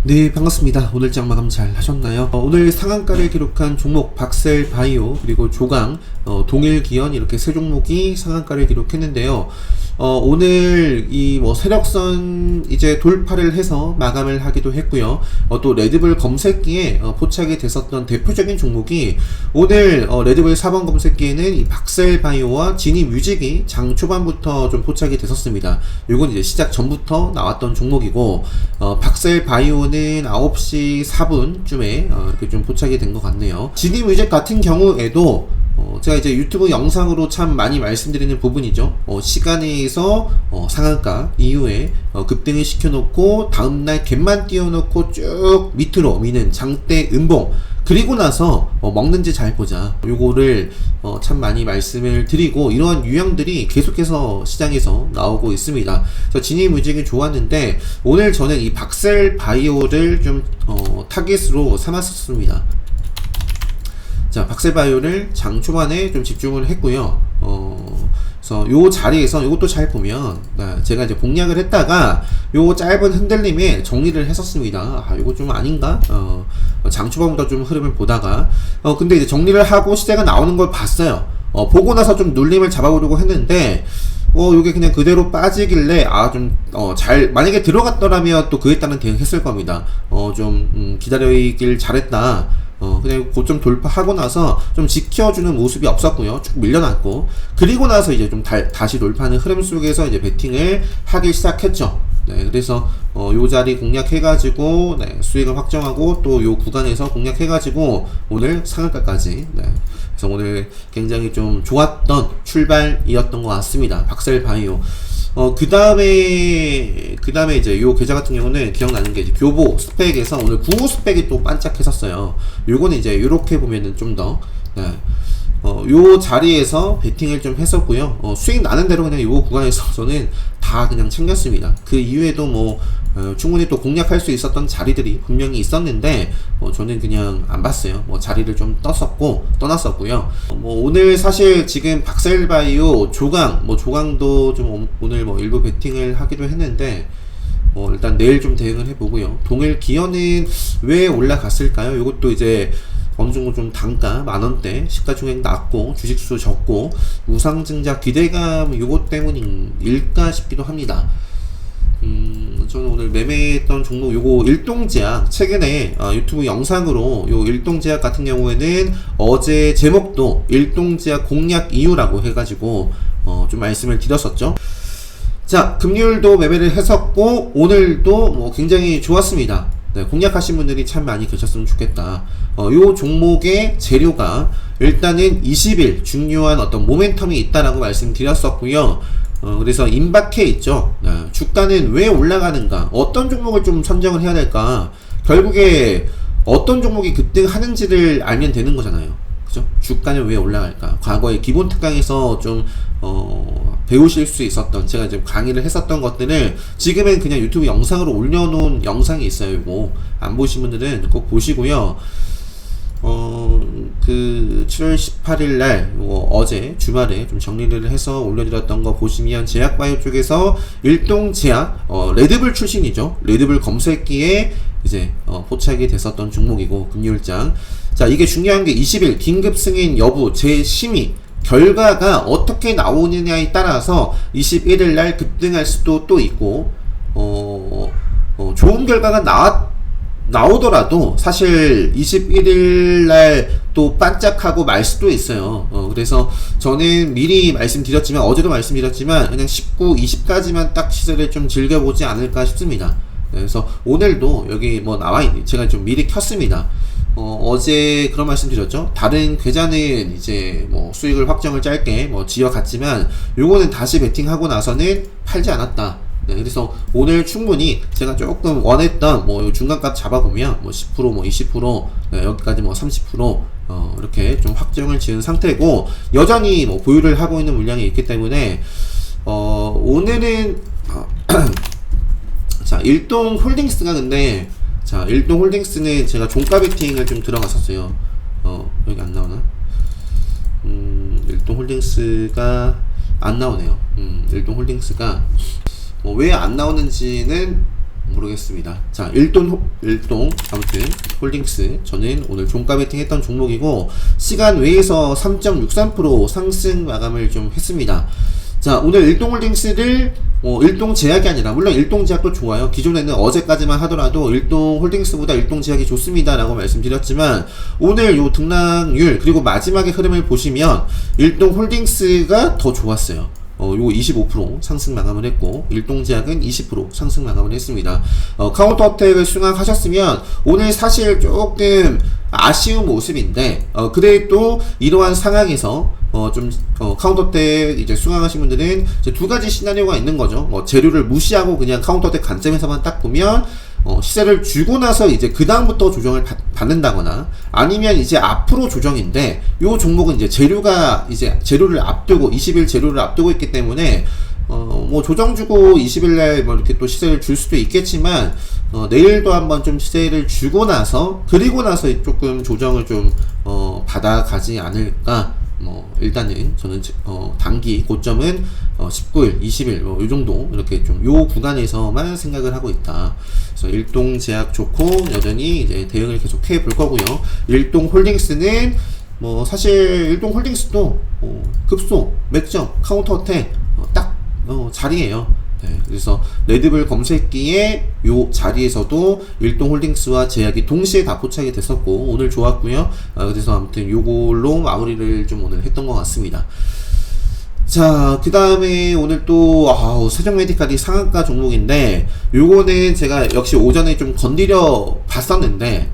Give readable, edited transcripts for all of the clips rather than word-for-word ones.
네, 반갑습니다. 오늘 장 마감 잘 하셨나요? 오늘 상한가를 기록한 종목 박셀바이오 그리고 조강, 동일기연 이렇게 세 종목이 상한가를 기록했는데요. 오늘 이 세력선 이제 돌파를 해서 마감을 하기도 했고요. 또 레드불 검색기에 포착이 됐었던 대표적인 종목이 오늘 레드불 4번 검색기에는 이 박셀바이오와 진입뮤직이 장 초반부터 좀 포착이 됐었습니다. 이건 이제 시작 전부터 나왔던 종목이고, 박셀바이오는 9시 4분쯤에 이렇게 좀 포착이 된 것 같네요. 진입뮤직 같은 경우에도 제가 이제 유튜브 영상으로 참 많이 말씀드리는 부분이죠. 시간에서 상한가 이후에 급등을 시켜놓고 다음날 갭만 띄워놓고 쭉 밑으로 미는 장대 음봉, 그리고 나서 먹는지 잘 보자, 요거를 참 많이 말씀을 드리고, 이러한 유형들이 계속해서 시장에서 나오고 있습니다. 그래서 진입뮤직이 좋았는데 오늘 저는 이 박셀바이오를 좀 타깃으로 삼았었습니다. 자, 박셀바이오를 장 초반에 좀 집중을 했고요. 그래서 요 자리에서 요것도 잘 보면, 제가 이제 공략을 했다가 요 짧은 흔들림에 정리를 했었습니다. 요거 좀 아닌가? 장 초반부터 좀 흐름을 보다가, 근데 이제 정리를 하고 시세가 나오는 걸 봤어요. 보고 나서 좀 눌림을 잡아보려고 했는데, 요게 그냥 그대로 빠지길래, 만약에 들어갔더라면 또 그에 따른 대응했을 겁니다. 기다리길 잘했다. 그냥 고점 돌파하고 나서 좀 지켜주는 모습이 없었고요. 쭉 밀려났고, 그리고 나서 이제 좀 다시 돌파하는 흐름 속에서 이제 베팅을 하기 시작했죠. 네, 그래서 요 자리 공략해가지고, 네, 수익을 확정하고, 또 요 구간에서 공략해가지고 오늘 상한가까지, 네, 그래서 오늘 굉장히 좀 좋았던 출발이었던 것 같습니다. 박셀바이오. 그 다음에 이제 요 계좌 같은 경우는 기억나는 게, 이제 교보 스펙에서 오늘 95 스펙이 또 반짝했었어요. 요거는 이제 요렇게 보면은 좀 더, 네, 요 자리에서 베팅을 좀 했었고요. 수익 나는 대로 그냥 요 구간에서 저는 다 그냥 챙겼습니다. 그 이후에도 충분히 또 공략할 수 있었던 자리들이 분명히 있었는데, 저는 그냥 안 봤어요. 자리를 좀 떠났었고요. 오늘 사실 지금 박셀바이오 조강도 좀 오늘 일부 베팅을 하기도 했는데, 일단 내일 좀 대응을 해보고요. 동일기연은 왜 올라갔을까요? 이것도 이제 어느 정도 좀 단가 만원대 시가총액 낮고 주식수 적고 우상증자 기대감 요것 때문일까 싶기도 합니다. 저는 오늘 매매했던 종목 요거 일동제약, 최근에 유튜브 영상으로 요 일동제약 같은 경우에는 어제 제목도 일동제약 공략 이유라고 해가지고 좀 말씀을 드렸었죠. 자, 금요일도 매매를 했었고 오늘도 굉장히 좋았습니다. 네, 공략하신 분들이 참 많이 계셨으면 좋겠다. 요 종목의 재료가 일단은 20일 중요한 어떤 모멘텀이 있다라고 말씀드렸었고요. 그래서 임박해 있죠. 네, 주가는 왜 올라가는가? 어떤 종목을 좀 선정을 해야 될까? 결국에 어떤 종목이 급등하는지를 알면 되는 거잖아요. 그죠? 주가는 왜 올라갈까? 과거에 기본 특강에서 좀 배우실 수 있었던, 제가 지금 강의를 했었던 것들을 지금은 그냥 유튜브 영상으로 올려놓은 영상이 있어요. 이거 안 보신 분들은 꼭 보시고요. 그 7월 18일 날 어제 주말에 좀 정리를 해서 올려드렸던 거 보시면, 제약바이오 쪽에서 일동제약, 레드불 출신이죠. 레드불 검색기에 이제 포착이 됐었던 종목이고, 금요일장. 자, 이게 중요한 게 20일 긴급 승인 여부 재심의 결과가 어떻게 나오느냐에 따라서 21일 날 급등할 수도 또 있고, 좋은 결과가 나오더라도 사실 21일 날 또 반짝하고 말 수도 있어요. 그래서 저는 미리 말씀드렸지만, 어제도 말씀드렸지만, 그냥 19, 20까지만 딱 시세를 좀 즐겨보지 않을까 싶습니다. 그래서 오늘도 여기 제가 좀 미리 켰습니다. 어제 그런 말씀 드렸죠. 다른 계좌는 이제 수익을 확정을 짧게 지어갔지만, 요거는 다시 베팅하고 나서는 팔지 않았다. 네, 그래서 오늘 충분히 제가 조금 원했던 중간값 잡아보면 10%, 20%, 네, 여기까지 30% 이렇게 좀 확정을 지은 상태고, 여전히 보유를 하고 있는 물량이 있기 때문에 오늘은 자, 일동홀딩스가, 근데 자, 일동홀딩스는 제가 종가 베팅을 좀 들어갔었어요. 여기 안 나오나? 일동홀딩스가 안 나오네요. 일동홀딩스가 왜 안 나오는지는 모르겠습니다. 자, 일동 아무튼 홀딩스 저는 오늘 종가 베팅 했던 종목이고 시간 외에서 3.63% 상승 마감을 좀 했습니다. 자, 오늘 일동홀딩스를 일동제약이 아니라, 물론 일동제약도 좋아요. 기존에는 어제까지만 하더라도 일동홀딩스보다 일동제약이 좋습니다 라고 말씀드렸지만, 오늘 요 등락률 그리고 마지막의 흐름을 보시면 일동홀딩스가 더 좋았어요. 요거 25% 상승 마감을 했고, 일동제약은 20% 상승 마감을 했습니다. 카운터 어택을 수강하셨으면 오늘 사실 조금 아쉬운 모습인데, 그래도 이러한 상황에서 카운터택 이제 수강하신 분들은 이제 두 가지 시나리오가 있는 거죠. 재료를 무시하고 그냥 카운터택 관점에서만 딱 보면, 시세를 주고 나서 이제 그 다음부터 조정을 받는다거나, 아니면 이제 앞으로 조정인데, 요 종목은 이제 재료를 앞두고 20일 재료를 앞두고 있기 때문에 조정 주고 20일날 이렇게 또 시세를 줄 수도 있겠지만, 내일도 한번 좀 시세를 주고 나서, 그리고 나서 조금 조정을 좀 받아가지 않을까. 일단은 저는 단기 고점은 19일, 20일 요 정도 이렇게 좀 요 구간에서만 생각을 하고 있다. 그래서 일동제약 좋고 여전히 이제 대응을 계속 해 볼 거고요. 일동홀딩스는 사실 일동홀딩스도 급소, 맥점, 카운터 어택 딱 자리에요. 네, 그래서 레드불 검색기에 요 자리에서도 일동홀딩스와 제약이 동시에 다 포착이 됐었고 오늘 좋았고요. 그래서 아무튼 요걸로 마무리를 좀 오늘 했던 것 같습니다. 자, 그 다음에 오늘 또 세종메디칼이 상한가 종목인데, 요거는 제가 역시 오전에 좀 건드려 봤었는데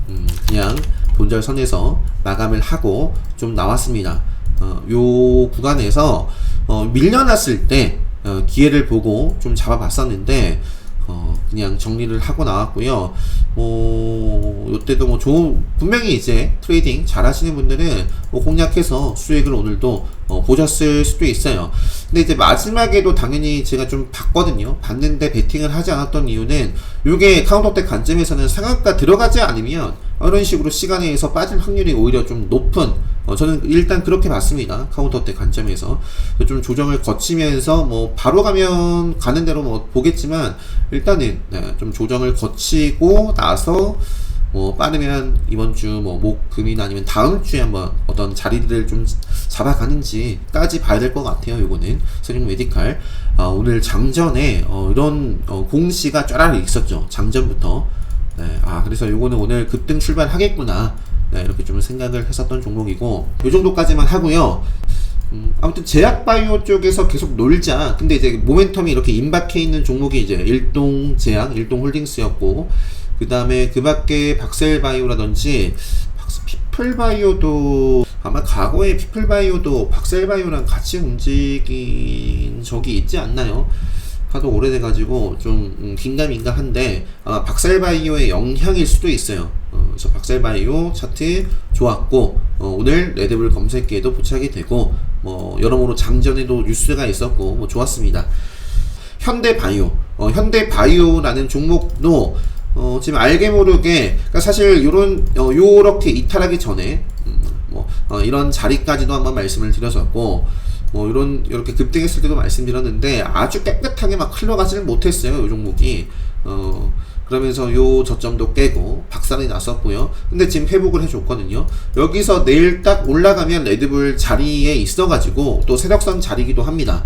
그냥 본절선에서 마감을 하고 좀 나왔습니다. 요 구간에서 밀려났을 때 기회를 보고 좀 잡아봤었는데 그냥 정리를 하고 나왔고요. 요때도 분명히 이제 트레이딩 잘 하시는 분들은 공략해서 수익을 오늘도 보셨을 수도 있어요. 근데 이제 마지막에도 당연히 제가 좀 봤거든요. 봤는데 베팅을 하지 않았던 이유는, 요게 카운터택 관점에서는 상한가 들어가지 않으면 이런 식으로 시간에서 빠질 확률이 오히려 좀 높은, 저는 일단 그렇게 봤습니다. 카운터택 관점에서 좀 조정을 거치면서 바로 가는 대로 보겠지만, 일단은 좀 조정을 거치고 나서 빠르면 이번 주 목, 금이나 아니면 다음 주에 한번 어떤 자리들을 좀 잡아가는지까지 봐야 될 것 같아요. 요거는 세종메디칼 오늘 장전에 이런 공시가 쫘라리 있었죠. 장전부터. 네, 그래서 요거는 오늘 급등 출발하겠구나. 네, 이렇게 좀 생각을 했었던 종목이고, 요 정도까지만 하고요. 아무튼 제약바이오 쪽에서 계속 놀자. 근데 이제 모멘텀이 이렇게 임박해 있는 종목이 이제 일동제약, 일동홀딩스였고, 그 다음에 그 밖에 박셀바이오라든지 피플바이오도, 아마 과거에 피플바이오도 박셀바이오랑 같이 움직인 적이 있지 않나요? 하도 오래돼가지고 좀 긴가민가한데, 아마 박셀바이오의 영향일 수도 있어요. 그래서 박셀바이오 차트 좋았고, 오늘 레드불 검색기에도 포착이 되고, 여러모로 장전에도 뉴스가 있었고 좋았습니다. 현대바이오라는 종목도 지금 알게 모르게, 그러니까 사실 요렇게 이탈하기 전에 이런 자리까지도 한번 말씀을 드렸었고, 이렇게 급등했을 때도 말씀드렸는데 아주 깨끗하게 막 흘러가지는 못했어요. 요 종목이. 그러면서 요 저점도 깨고 박살이 났었고요. 근데 지금 회복을 해줬거든요. 여기서 내일 딱 올라가면 레드불 자리에 있어가지고 또 세력선 자리기도 합니다.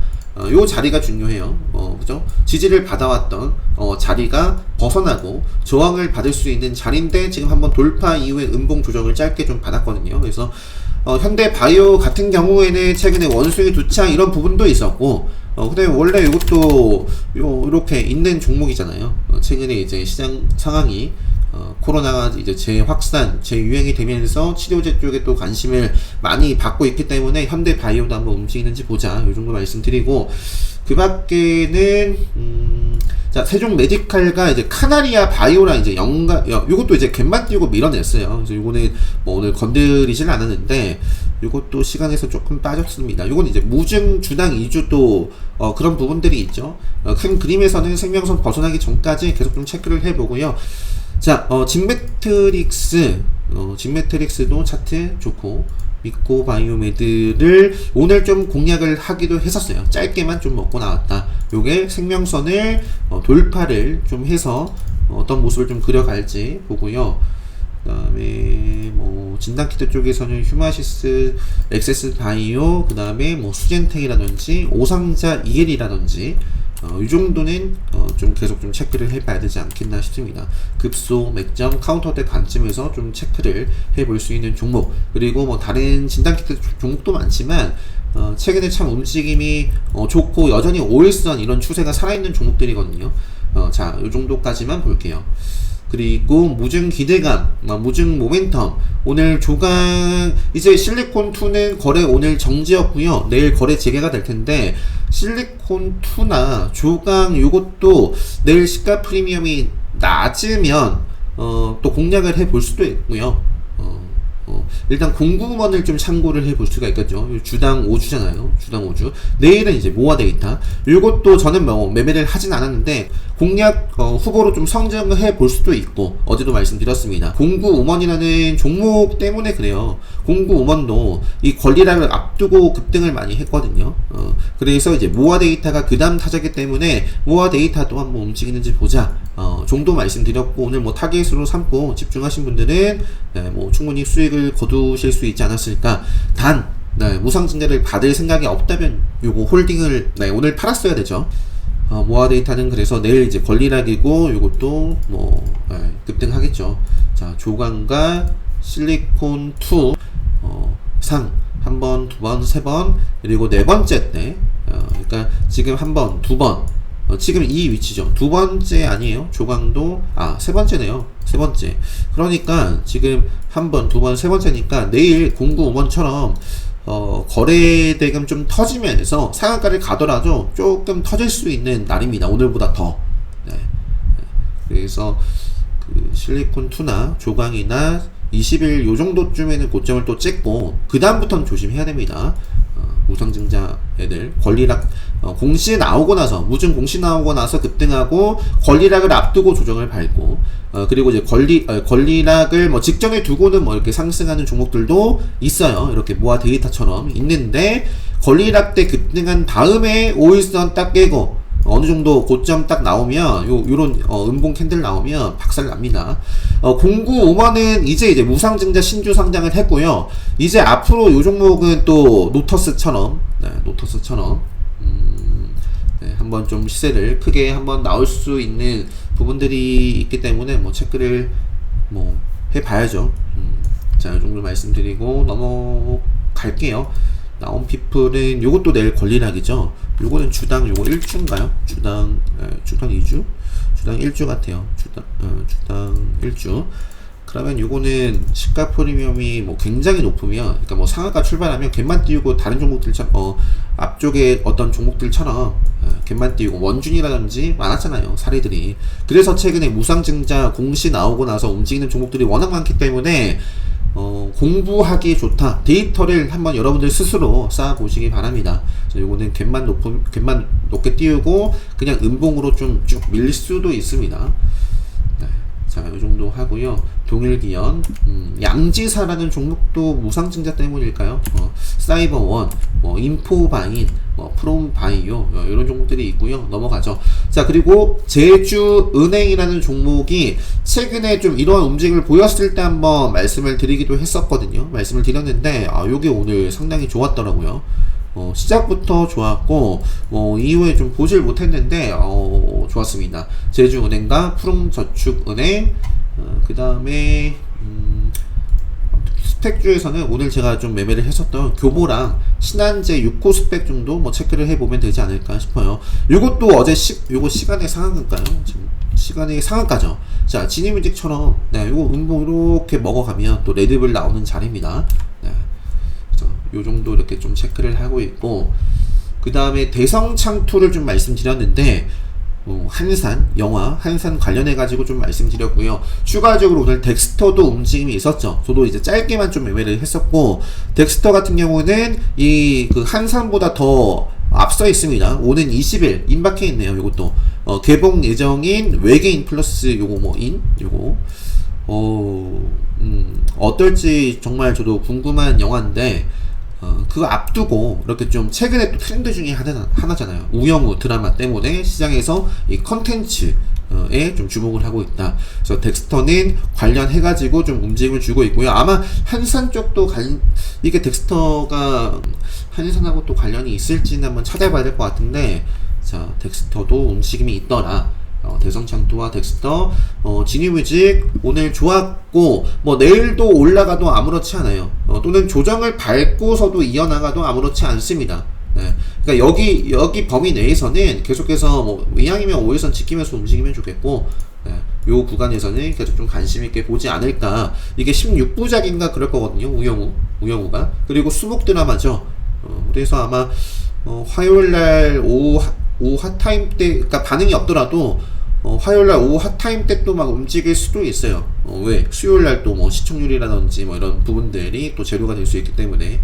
요 자리가 중요해요. 그죠? 지지를 받아왔던 자리가 벗어나고 저항을 받을 수 있는 자리인데, 지금 한번 돌파 이후에 음봉 조정을 짧게 좀 받았거든요. 그래서 현대바이오 같은 경우에는 최근에 원숭이 두창 이런 부분도 있었고, 근데 원래 이것도 이렇게 있는 종목이잖아요. 최근에 이제 시장 상황이 코로나가 이제 재확산, 재유행이 되면서 치료제 쪽에 또 관심을 많이 받고 있기 때문에 현대바이오도 한번 움직이는지 보자. 이 정도 말씀드리고, 그 밖에는 자, 세종메디칼과 이제 카나리아 바이오랑 이제 요것도 이제 갯만 띄우고 밀어냈어요. 그래서 요거는 오늘 건드리진 않았는데, 요것도 시간에서 조금 빠졌습니다. 요건 이제 무증 주당 2주도 그런 부분들이 있죠. 큰 그림에서는 생명선 벗어나기 전까지 계속 좀 체크를 해보고요. 자, 진매트릭스도 차트 좋고, 미코바이오메드를 오늘 좀 공략을 하기도 했었어요. 짧게만 좀 먹고 나왔다. 요게 생명선을 돌파를 좀 해서 어떤 모습을 좀 그려갈지 보고요. 그다음에 뭐 진단키트 쪽에서는 휴마시스, 엑세스 바이오, 그다음에 뭐 수젠텍이라든지 오상자 EL이라든지 이 정도는 좀 계속 좀 체크를 해봐야 되지 않겠나 싶습니다. 급소, 맥점, 카운터대 관점에서 좀 체크를 해볼 수 있는 종목, 그리고 뭐 다른 진단키트 종목도 많지만 최근에 참 움직임이 좋고 여전히 5일선 이런 추세가 살아있는 종목들이거든요. 자, 이 정도까지만 볼게요. 그리고 무증 기대감, 무증 모멘텀. 오늘 조강 이제 실리콘2는 거래 오늘 정지였고요. 내일 거래 재개가 될 텐데 실리콘2나 조강 요것도 내일 시가 프리미엄이 낮으면 또 공략을 해볼 수도 있고요. 일단 공구먼을 좀 참고를 해볼 수가 있겠죠. 주당 5주잖아요. 주당 5주. 내일은 이제 모아 데이터. 이것도 저는 뭐 매매를 하진 않았는데 공략 후보로 좀 선정을 해볼 수도 있고, 어제도 말씀드렸습니다. 공구우먼이라는 종목 때문에 그래요. 공구우먼도 이 권리락을 앞두고 급등을 많이 했거든요. 그래서 이제 모아 데이터가 그 다음 타자기 때문에 모아 데이터도 한번 움직이는지 보자 정도 말씀드렸고, 오늘 뭐 타겟으로 삼고 집중하신 분들은 뭐 충분히 수익을 거두실 수 있지 않았을까. 단 무상증자를 받을 생각이 없다면 요거 홀딩을 오늘 팔았어야 되죠. 모아 데이터는 그래서 내일 이제 권리락이고 요것도 뭐 급등하겠죠. 자, 조강과 실리콘2 상 한 번, 두 번, 세 번, 그리고 네 번째 때 그러니까 지금 한 번, 두 번, 지금 이 위치죠. 두 번째 아니에요. 조강도 세 번째네요. 세 번째. 그러니까 지금 한 번, 두 번, 세 번째니까 내일 공구우먼처럼 거래 대금 좀 터지면서 상한가를 가더라도 조금 터질 수 있는 날입니다. 오늘보다 더. 그래서 그 실리콘2나 조강이나 20일 요 정도쯤에는 고점을 또 찍고 그 다음부터는 조심해야 됩니다. 무상증자 애들 권리락 공시 나오고 나서, 무증 공시 나오고 나서 급등하고 권리락을 앞두고 조정을 밟고 그리고 이제 권리락을 뭐 직전에 두고는 뭐 이렇게 상승하는 종목들도 있어요. 이렇게 모아 데이터처럼 있는데 권리락 때 급등한 다음에 5일선 딱 깨고 어느 정도 고점 딱 나오면 요런 음봉 캔들 나오면 박살 납니다. 공구 5만은 이제 무상증자 신주 상장을 했고요. 이제 앞으로 요 종목은 또 노터스처럼 한번 좀 시세를 크게 한번 나올 수 있는 부분들이 있기 때문에 뭐 체크를 뭐 해봐야죠. 자, 요 정도 말씀드리고 넘어갈게요. 나온피플은 요것도 내일 권리락이죠. 요거는 주당 요거 1주인가요? 주당 2주? 주당 1주 같아요. 주당 1주. 그러면 요거는 시가 프리미엄이 뭐 굉장히 높으면, 그러니까 뭐 상한가 출발하면 갭만 띄우고 다른 종목들처럼 앞쪽에 어떤 종목들처럼 갭만 띄우고 원준이라든지 많았잖아요, 사례들이. 그래서 최근에 무상증자 공시 나오고 나서 움직이는 종목들이 워낙 많기 때문에 공부하기 좋다. 데이터를 한번 여러분들 스스로 쌓아보시기 바랍니다. 요거는 갭만 높게 띄우고 그냥 음봉으로 좀 쭉 밀릴 수도 있습니다. 자, 요 정도 하고요. 동일기연, 양지사라는 종목도 무상증자 때문일까요? 사이버원, 뭐 인포바인, 뭐 프롬바이오 이런 종목들이 있고요. 넘어가죠. 자, 그리고 제주은행이라는 종목이 최근에 좀 이러한 움직임을 보였을 때 한번 말씀을 드리기도 했었거든요. 말씀을 드렸는데 요게 오늘 상당히 좋았더라고요. 시작부터 좋았고 이후에 좀 보질 못했는데 좋았습니다. 제주은행과 푸른저축은행, 그 다음에 스펙주에서는 오늘 제가 좀 매매를 했었던 교보랑 신한제 6호 스펙 정도 뭐 체크를 해보면 되지 않을까 싶어요. 요것도 어제 요거 시간의 상한가인가요? 지금 시간의 상한가죠. 자, 진입뮤직처럼 요거 음봉 이렇게 먹어가면 또 레드불 나오는 자리입니다. 요 정도 이렇게 좀 체크를 하고 있고, 그 다음에 대성창투를 좀 말씀드렸는데 한산 영화 한산 관련해 가지고 좀 말씀드렸고요. 추가적으로 오늘 덱스터도 움직임이 있었죠. 저도 이제 짧게만 좀 매매를 했었고, 덱스터 같은 경우는 이 그 한산보다 더 앞서 있습니다. 오는 20일 임박해 있네요. 요것도 개봉 예정인 외계인 플러스 요거 뭐 요거 어떨지 정말 저도 궁금한 영화인데 그거 앞두고 이렇게 좀 최근에 또 트렌드 중에 하나잖아요. 우영우 드라마 때문에 시장에서 이 컨텐츠 에 좀 주목을 하고 있다. 그래서 덱스터는 관련해가지고 좀 움직임을 주고 있고요. 아마 한산 쪽도 이게 덱스터가 한산하고 또 관련이 있을지는 한번 찾아봐야 될 것 같은데, 자, 덱스터도 움직임이 있더라. 대성창투와 덱스터, 지니뮤직 오늘 좋았고, 뭐 내일도 올라가도 아무렇지 않아요. 또는 조정을 밟고서도 이어나가도 아무렇지 않습니다. 네. 그러니까 여기 범위 내에서는 계속해서 뭐 이왕이면 5일선 지키면서 움직이면 좋겠고, 네. 요 구간에서는 계속 좀 관심 있게 보지 않을까. 이게 16부작인가 그럴 거거든요. 우영우가. 그리고 수목 드라마죠. 그래서 아마 화요일날 오후 핫타임 때, 그러니까 반응이 없더라도 화요일날 오후 핫타임 때 또 막 움직일 수도 있어요. 왜? 수요일날 또 뭐 시청률이라든지 뭐 이런 부분들이 또 재료가 될 수 있기 때문에.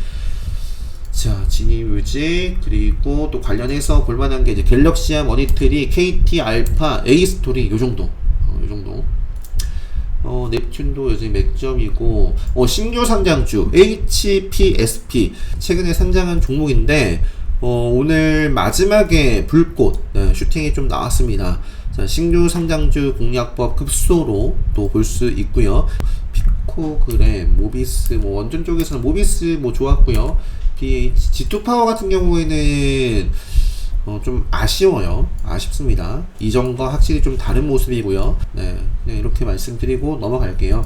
자, 지니뮤직, 그리고 또 관련해서 볼만한 게 이제 갤럭시아 머니터리, KT 알파, A 스토리 요 정도. 넵튠도 요즘 맥점이고, 신규 상장주 HPSP 최근에 상장한 종목인데, 오늘 마지막에 불꽃 슈팅이 좀 나왔습니다. 자, 신규 상장주 공략법 급소로 또 볼 수 있고요. 피코그램, 모비스, 뭐 원전 쪽에서는 모비스 뭐 좋았고요. G2 파워 같은 경우에는 좀 아쉽습니다. 이전과 확실히 좀 다른 모습이고요. 네, 그냥 이렇게 말씀드리고 넘어갈게요.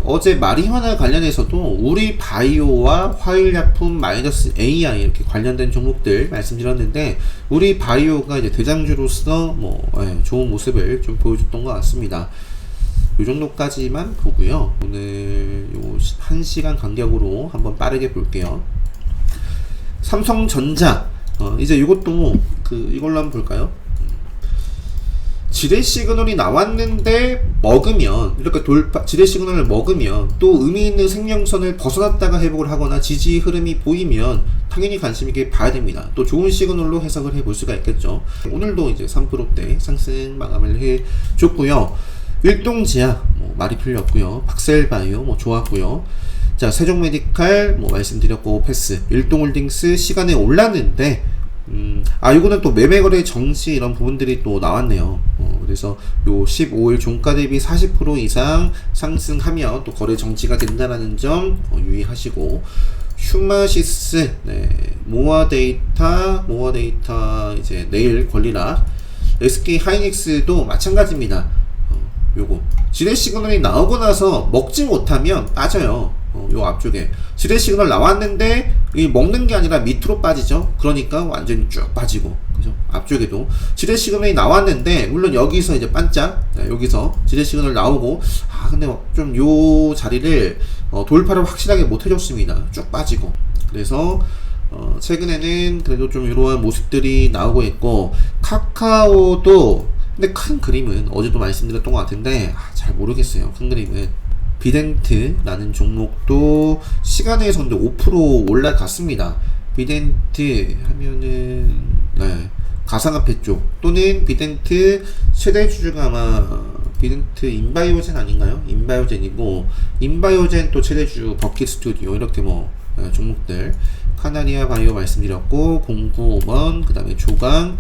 어제 마리화나 관련해서도 우리 바이오와 화일약품 마이너스 AI 이렇게 관련된 종목들 말씀드렸는데, 우리 바이오가 이제 대장주로서 좋은 모습을 좀 보여줬던 것 같습니다. 요 정도까지만 보고요. 오늘 요 1시간 간격으로 한번 빠르게 볼게요. 삼성전자, 이제 이것도 이걸로 한번 볼까요? 지뢰 시그널이 나왔는데 먹으면, 이렇게 지뢰 시그널을 먹으면 또 의미 있는 생명선을 벗어났다가 회복을 하거나 지지 흐름이 보이면 당연히 관심 있게 봐야 됩니다. 또 좋은 시그널로 해석을 해볼 수가 있겠죠. 오늘도 이제 3%대 상승 마감을 해 줬고요. 일동제약 말이 풀렸고요. 박셀바이오 좋았고요. 자, 세종메디칼 말씀드렸고 패스. 일동홀딩스 시간에 올랐는데, 이거는 또 매매거래 정시 이런 부분들이 또 나왔네요. 그래서 요 15일 종가 대비 40% 이상 상승하면 또 거래 정지가 된다라는 점 유의하시고, 휴마시스, 모아데이터 이제 내일 권리락, SK 하이닉스도 마찬가지입니다. 요거 지뢰 시그널이 나오고 나서 먹지 못하면 빠져요. 요 앞쪽에 지뢰 시그널 나왔는데 이 먹는 게 아니라 밑으로 빠지죠. 그러니까 완전히 쭉 빠지고, 그죠? 앞쪽에도 지뢰 시그널이 나왔는데, 물론 여기서 이제 반짝, 여기서 지뢰 시그널 나오고, 근데 좀 요 자리를 돌파를 확실하게 못 해줬습니다. 쭉 빠지고. 그래서 최근에는 그래도 좀 이러한 모습들이 나오고 있고, 카카오도 근데 큰 그림은 어제도 말씀드렸던 것 같은데 잘 모르겠어요. 큰 그림은 비덴트라는 종목도 시간에서 근데 5% 올라갔습니다. 비덴트 하면은 가상화폐 쪽, 또는 비덴트 최대 주주가 아마 비덴트 인바이오젠 아닌가요? 인바이오젠이고, 인바이오젠 또 최대 주주 버킷 스튜디오, 이렇게 종목들, 카나리아 바이오 말씀드렸고, 095번, 그 다음에 조강,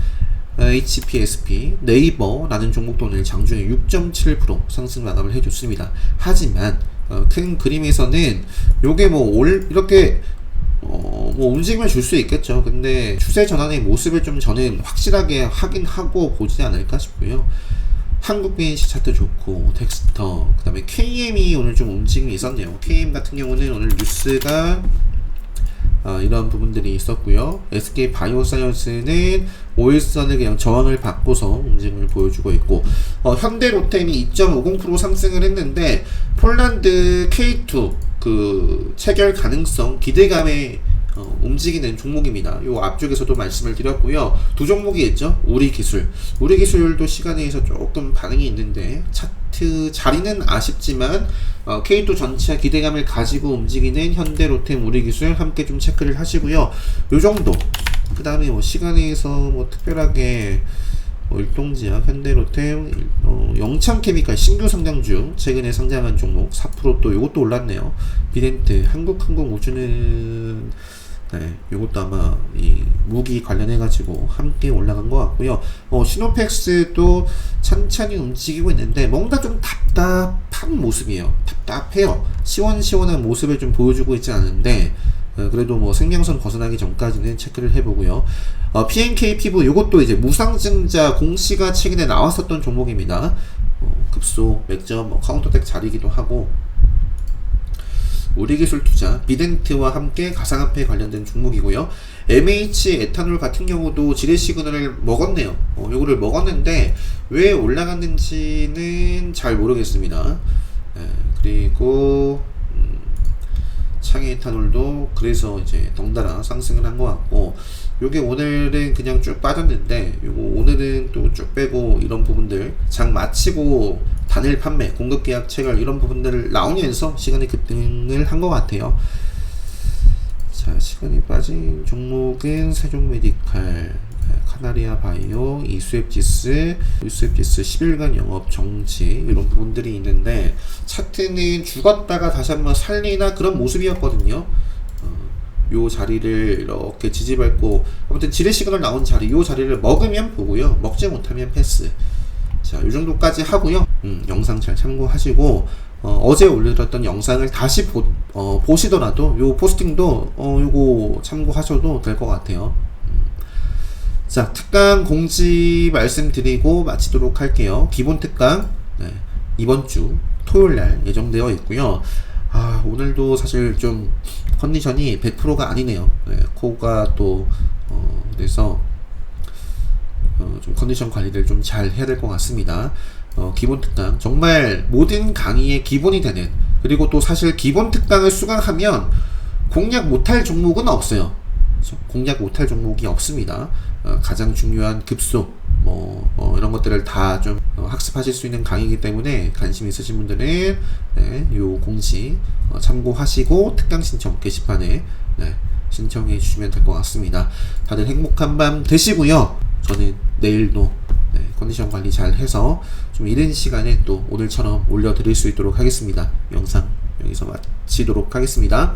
HPSP, 네이버라는 종목도 오늘 장중에 6.7% 상승 마감을 해줬습니다. 하지만 큰 그림에서는 요게 이렇게 움직임을 줄 수 있겠죠. 근데 추세 전환의 모습을 좀 저는 확실하게 확인하고 보지 않을까 싶고요. 한국 BNC 차트 좋고, 덱스터, 그 다음에 KM이 오늘 좀 움직임이 있었네요. KM 같은 경우는 오늘 뉴스가 이런 부분들이 있었고요. SK 바이오사이언스는 5일선을 그냥 저항을 받고서 움직임을 보여주고 있고, 현대로템이 2.50% 상승을 했는데, 폴란드 K2 체결 가능성 기대감에 움직이는 종목입니다. 요 앞쪽에서도 말씀을 드렸고요. 두 종목이 있죠. 우리기술도 시간에서 조금 반응이 있는데, 차트 자리는 아쉽지만 K2 전체 기대감을 가지고 움직이는 현대로템, 우리기술 함께 좀 체크를 하시고요. 요 정도. 그 다음에 시간에서 특별하게 일동제약, 현대로템, 영창케미칼 신규 상장주, 최근에 상장한 종목 4% 또 요것도 올랐네요. 비덴트, 한국항공우주는 네, 이것도 아마 이 무기 관련해가지고 함께 올라간 것 같고요. 시노펙스도 천천히 움직이고 있는데 뭔가 좀 답답한 모습이에요. 답답해요. 시원시원한 모습을 좀 보여주고 있지 않은데 그래도 뭐 생명선 벗어나기 전까지는 체크를 해보고요. PNK 피부 요것도 이제 무상증자 공시가 최근에 나왔었던 종목입니다. 급소, 맥점, 카운터텍 자리기도 하고 우리기술 투자, 비덴트와 함께 가상화폐 관련된 종목이고요. MH 에탄올 같은 경우도 지뢰 시그널을 먹었네요. 요거를 먹었는데 왜 올라갔는지는 잘 모르겠습니다. 그리고 창의 에탄올도 그래서 이제 덩달아 상승을 한 것 같고, 요게 오늘은 그냥 쭉 빠졌는데 요거 오늘은 또 쭉 빼고 이런 부분들 장 마치고 단일 판매, 공급 계약 체결 이런 부분들을 나오면서 시간이 급등을 한 것 같아요. 자, 시간이 빠진 종목은 세종메디칼, 카나리아 바이오, 이수앱지스 10일간 영업 정지 이런 부분들이 있는데 차트는 죽었다가 다시 한번 살리나 그런 모습이었거든요. 요 자리를 이렇게 지지밟고 아무튼 지뢰 시그널 나온 자리, 요 자리를 먹으면 보고요, 먹지 못하면 패스. 자, 요 정도까지 하고요. 영상 잘 참고하시고 어제 올려드렸던 영상을 다시 보시더라도 요 포스팅도 요거 참고하셔도 될 것 같아요. 자, 특강 공지 말씀드리고 마치도록 할게요. 기본 특강 이번 주 토요일날 예정되어 있고요. 오늘도 사실 좀 컨디션이 100%가 아니네요. 코가 또 그래서 좀 컨디션 관리를 좀 잘 해야 될 것 같습니다. 기본 특강 정말 모든 강의의 기본이 되는, 그리고 또 사실 기본 특강을 수강하면 공략 못할 종목은 없어요. 공략 못할 종목이 없습니다. 가장 중요한 급소 이런 것들을 다 좀 학습하실 수 있는 강의이기 때문에 관심 있으신 분들은 요 공지 참고하시고 특강 신청 게시판에 신청해 주시면 될 것 같습니다. 다들 행복한 밤 되시고요. 저는 내일도 컨디션 관리 잘 해서 좀 이른 시간에 또 오늘처럼 올려드릴 수 있도록 하겠습니다. 영상 여기서 마치도록 하겠습니다.